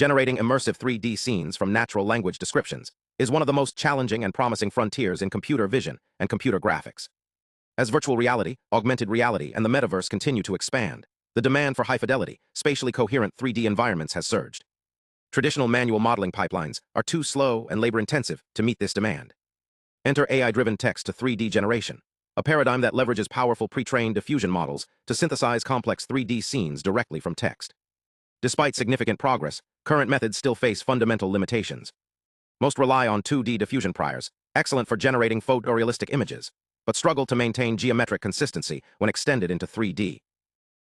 Generating immersive 3D scenes from natural language descriptions is one of the most challenging and promising frontiers in computer vision and computer graphics. As virtual reality, augmented reality, and the metaverse continue to expand, the demand for high-fidelity, spatially coherent 3D environments has surged. Traditional manual modeling pipelines are too slow and labor-intensive to meet this demand. Enter AI-driven text to 3D generation, a paradigm that leverages powerful pre-trained diffusion models to synthesize complex 3D scenes directly from text. Despite significant progress, current methods still face fundamental limitations. Most rely on 2D diffusion priors, excellent for generating photorealistic images, but struggle to maintain geometric consistency when extended into 3D.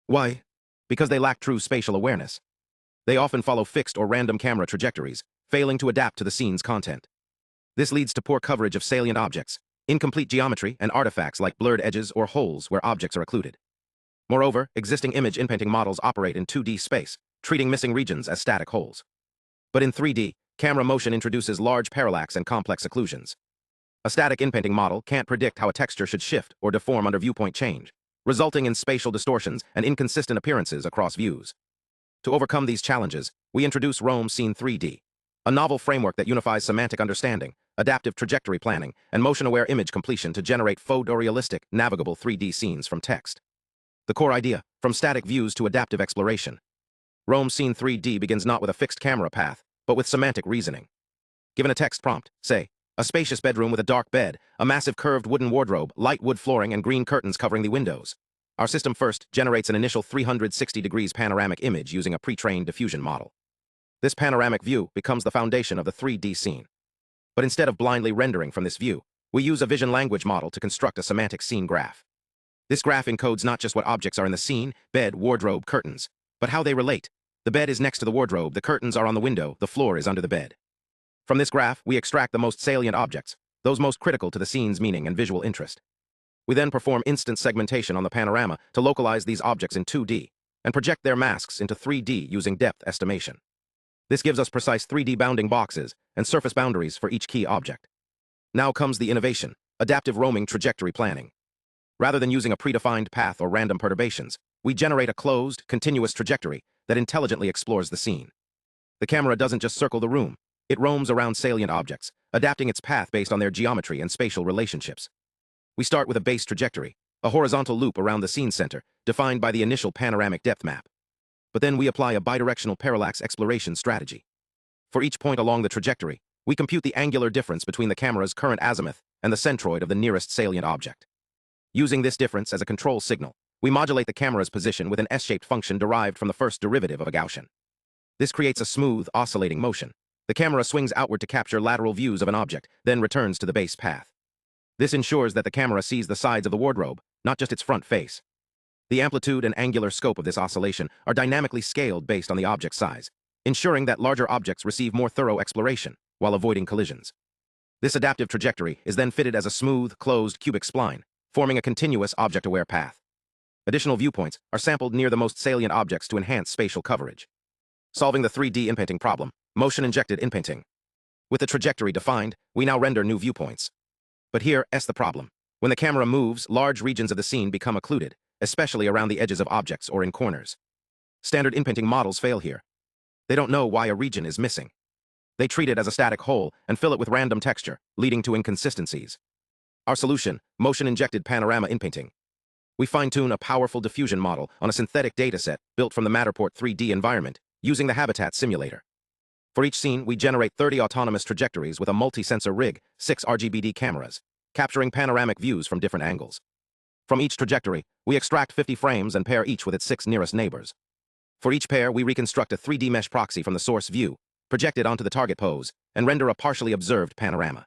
Why? Because they lack true spatial awareness. They often follow fixed or random camera trajectories, failing to adapt to the scene's content. This leads to poor coverage of salient objects, incomplete geometry, and artifacts like blurred edges or holes where objects are occluded. Moreover, existing image inpainting models operate in 2D space, treating missing regions as static holes. But in 3D, camera motion introduces large parallax and complex occlusions. A static inpainting model can't predict how a texture should shift or deform under viewpoint change, resulting in spatial distortions and inconsistent appearances across views. To overcome these challenges, we introduce RoamScene3D, a novel framework that unifies semantic understanding, adaptive trajectory planning, and motion-aware image completion to generate photorealistic, navigable 3D scenes from text. The core idea, from static views to adaptive exploration. RoamScene3D begins not with a fixed camera path, but with semantic reasoning. Given a text prompt, say, a spacious bedroom with a dark bed, a massive curved wooden wardrobe, light wood flooring, and green curtains covering the windows, our system first generates an initial 360 degrees panoramic image using a pre-trained diffusion model. This panoramic view becomes the foundation of the 3D scene. But instead of blindly rendering from this view, we use a vision language model to construct a semantic scene graph. This graph encodes not just what objects are in the scene, bed, wardrobe, curtains, but how they relate. The bed is next to the wardrobe, the curtains are on the window, the floor is under the bed. From this graph, we extract the most salient objects, those most critical to the scene's meaning and visual interest. We then perform instant segmentation on the panorama to localize these objects in 2D and project their masks into 3D using depth estimation. This gives us precise 3D bounding boxes and surface boundaries for each key object. Now comes the innovation, adaptive roaming trajectory planning. Rather than using a predefined path or random perturbations, we generate a closed, continuous trajectory that intelligently explores the scene. The camera doesn't just circle the room, it roams around salient objects, adapting its path based on their geometry and spatial relationships. We start with a base trajectory, a horizontal loop around the scene center, defined by the initial panoramic depth map. But then we apply a bidirectional parallax exploration strategy. For each point along the trajectory, we compute the angular difference between the camera's current azimuth and the centroid of the nearest salient object. Using this difference as a control signal, we modulate the camera's position with an S-shaped function derived from the first derivative of a Gaussian. This creates a smooth, oscillating motion. The camera swings outward to capture lateral views of an object, then returns to the base path. This ensures that the camera sees the sides of the wardrobe, not just its front face. The amplitude and angular scope of this oscillation are dynamically scaled based on the object size, ensuring that larger objects receive more thorough exploration, while avoiding collisions. This adaptive trajectory is then fitted as a smooth, closed cubic spline, forming a continuous object-aware path. Additional viewpoints are sampled near the most salient objects to enhance spatial coverage. Solving the 3D inpainting problem, motion-injected inpainting. With the trajectory defined, we now render new viewpoints. But here's the problem. When the camera moves, large regions of the scene become occluded, especially around the edges of objects or in corners. Standard inpainting models fail here. They don't know why a region is missing. They treat it as a static hole and fill it with random texture, leading to inconsistencies. Our solution, motion-injected panorama inpainting. We fine-tune a powerful diffusion model on a synthetic dataset built from the Matterport 3D environment, using the Habitat simulator. For each scene, we generate 30 autonomous trajectories with a multi-sensor rig, 6 RGBD cameras, capturing panoramic views from different angles. From each trajectory, we extract 50 frames and pair each with its 6 nearest neighbors. For each pair, we reconstruct a 3D mesh proxy from the source view, project it onto the target pose, and render a partially observed panorama.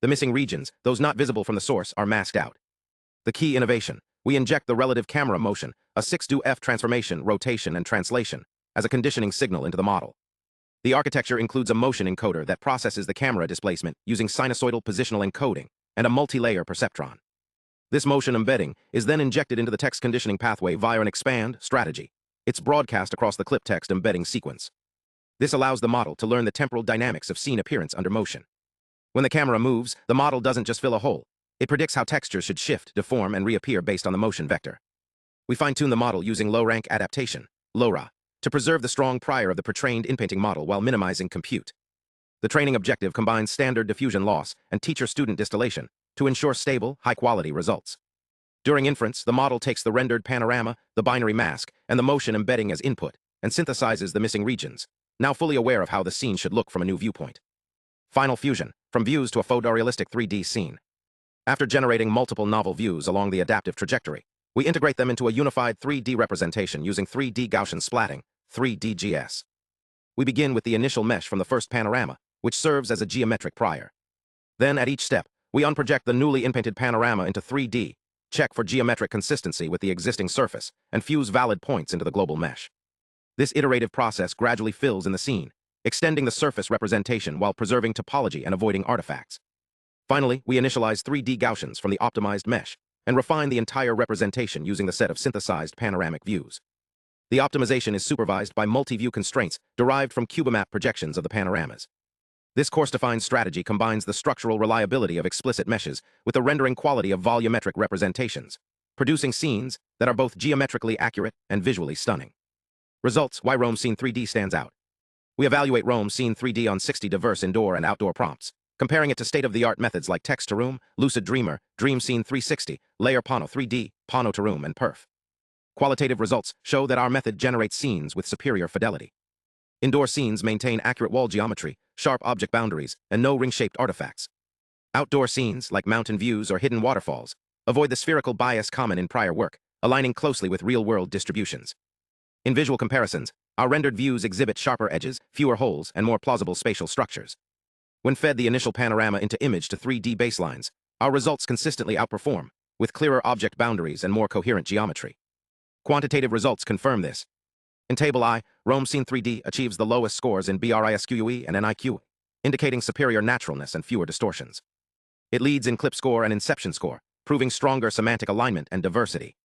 The missing regions, those not visible from the source, are masked out. The key innovation, we inject the relative camera motion, a 6-to-F transformation, rotation, and translation, as a conditioning signal into the model. The architecture includes a motion encoder that processes the camera displacement using sinusoidal positional encoding and a multi-layer perceptron. This motion embedding is then injected into the text conditioning pathway via an expand strategy. It's broadcast across the clip text embedding sequence. This allows the model to learn the temporal dynamics of scene appearance under motion. When the camera moves, the model doesn't just fill a hole. It predicts how textures should shift, deform, and reappear based on the motion vector. We fine-tune the model using low-rank adaptation, LoRA, to preserve the strong prior of the pre-trained inpainting model while minimizing compute. The training objective combines standard diffusion loss and teacher-student distillation to ensure stable, high-quality results. During inference, the model takes the rendered panorama, the binary mask, and the motion embedding as input, and synthesizes the missing regions, now fully aware of how the scene should look from a new viewpoint. Final fusion, from views to a photorealistic 3D scene. After generating multiple novel views along the adaptive trajectory, we integrate them into a unified 3D representation using 3D Gaussian Splatting, 3DGS. We begin with the initial mesh from the first panorama, which serves as a geometric prior. Then, at each step, we unproject the newly inpainted panorama into 3D, check for geometric consistency with the existing surface, and fuse valid points into the global mesh. This iterative process gradually fills in the scene, extending the surface representation while preserving topology and avoiding artifacts. Finally, we initialize 3D Gaussians from the optimized mesh and refine the entire representation using the set of synthesized panoramic views. The optimization is supervised by multi-view constraints derived from cubemap projections of the panoramas. This course-defined strategy combines the structural reliability of explicit meshes with the rendering quality of volumetric representations, producing scenes that are both geometrically accurate and visually stunning. Results: why RoamScene3D stands out. We evaluate RoamScene3D on 60 diverse indoor and outdoor prompts, comparing it to state-of-the-art methods like Text-to-Room, Lucid Dreamer, DreamScene360, Layer Pano 3D, Pano to Room, and Perf. Qualitative results show that our method generates scenes with superior fidelity. Indoor scenes maintain accurate wall geometry, sharp object boundaries, and no ring-shaped artifacts. Outdoor scenes, like mountain views or hidden waterfalls, avoid the spherical bias common in prior work, aligning closely with real-world distributions. In visual comparisons, our rendered views exhibit sharper edges, fewer holes, and more plausible spatial structures. When fed the initial panorama into image to 3D baselines, our results consistently outperform, with clearer object boundaries and more coherent geometry. Quantitative results confirm this. In Table I, RoamScene3D achieves the lowest scores in BRISQUE and NIQ, indicating superior naturalness and fewer distortions. It leads in clip score and inception score, proving stronger semantic alignment and diversity.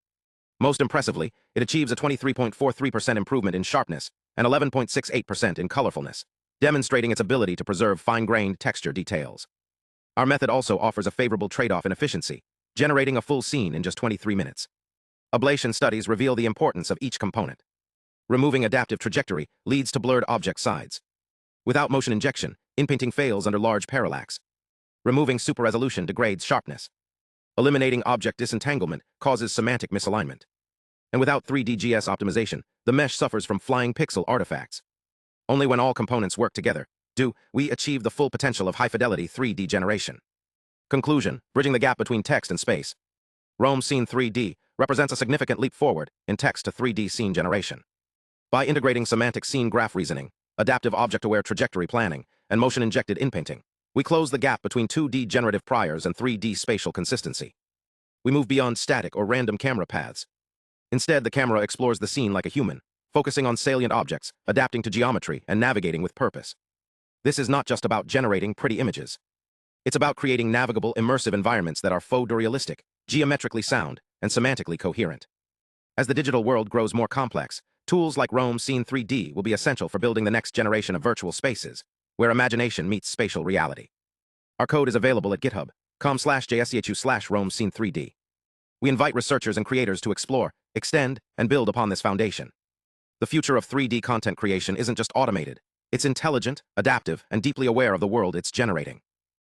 Most impressively, it achieves a 23.43% improvement in sharpness and 11.68% in colorfulness, demonstrating its ability to preserve fine-grained texture details. Our method also offers a favorable trade-off in efficiency, generating a full scene in just 23 minutes. Ablation studies reveal the importance of each component. Removing adaptive trajectory leads to blurred object sides. Without motion injection, inpainting fails under large parallax. Removing super-resolution degrades sharpness. Eliminating object disentanglement causes semantic misalignment. And without 3DGS optimization, the mesh suffers from flying pixel artifacts. Only when all components work together do we achieve the full potential of high-fidelity 3D generation. Conclusion: bridging the gap between text and space. RoamScene3D represents a significant leap forward in text to 3D scene generation. By integrating semantic scene graph reasoning, adaptive object-aware trajectory planning, and motion-injected inpainting, we close the gap between 2D generative priors and 3D spatial consistency. We move beyond static or random camera paths. Instead, the camera explores the scene like a human, focusing on salient objects, adapting to geometry, and navigating with purpose. This is not just about generating pretty images. It's about creating navigable, immersive environments that are photorealistic, geometrically sound, and semantically coherent. As the digital world grows more complex, tools like RoamScene3D will be essential for building the next generation of virtual spaces, where imagination meets spatial reality. Our code is available at github.com/jschhu/RoamScene3D. We invite researchers and creators to explore, extend, and build upon this foundation. The future of 3D content creation isn't just automated, it's intelligent, adaptive, and deeply aware of the world it's generating.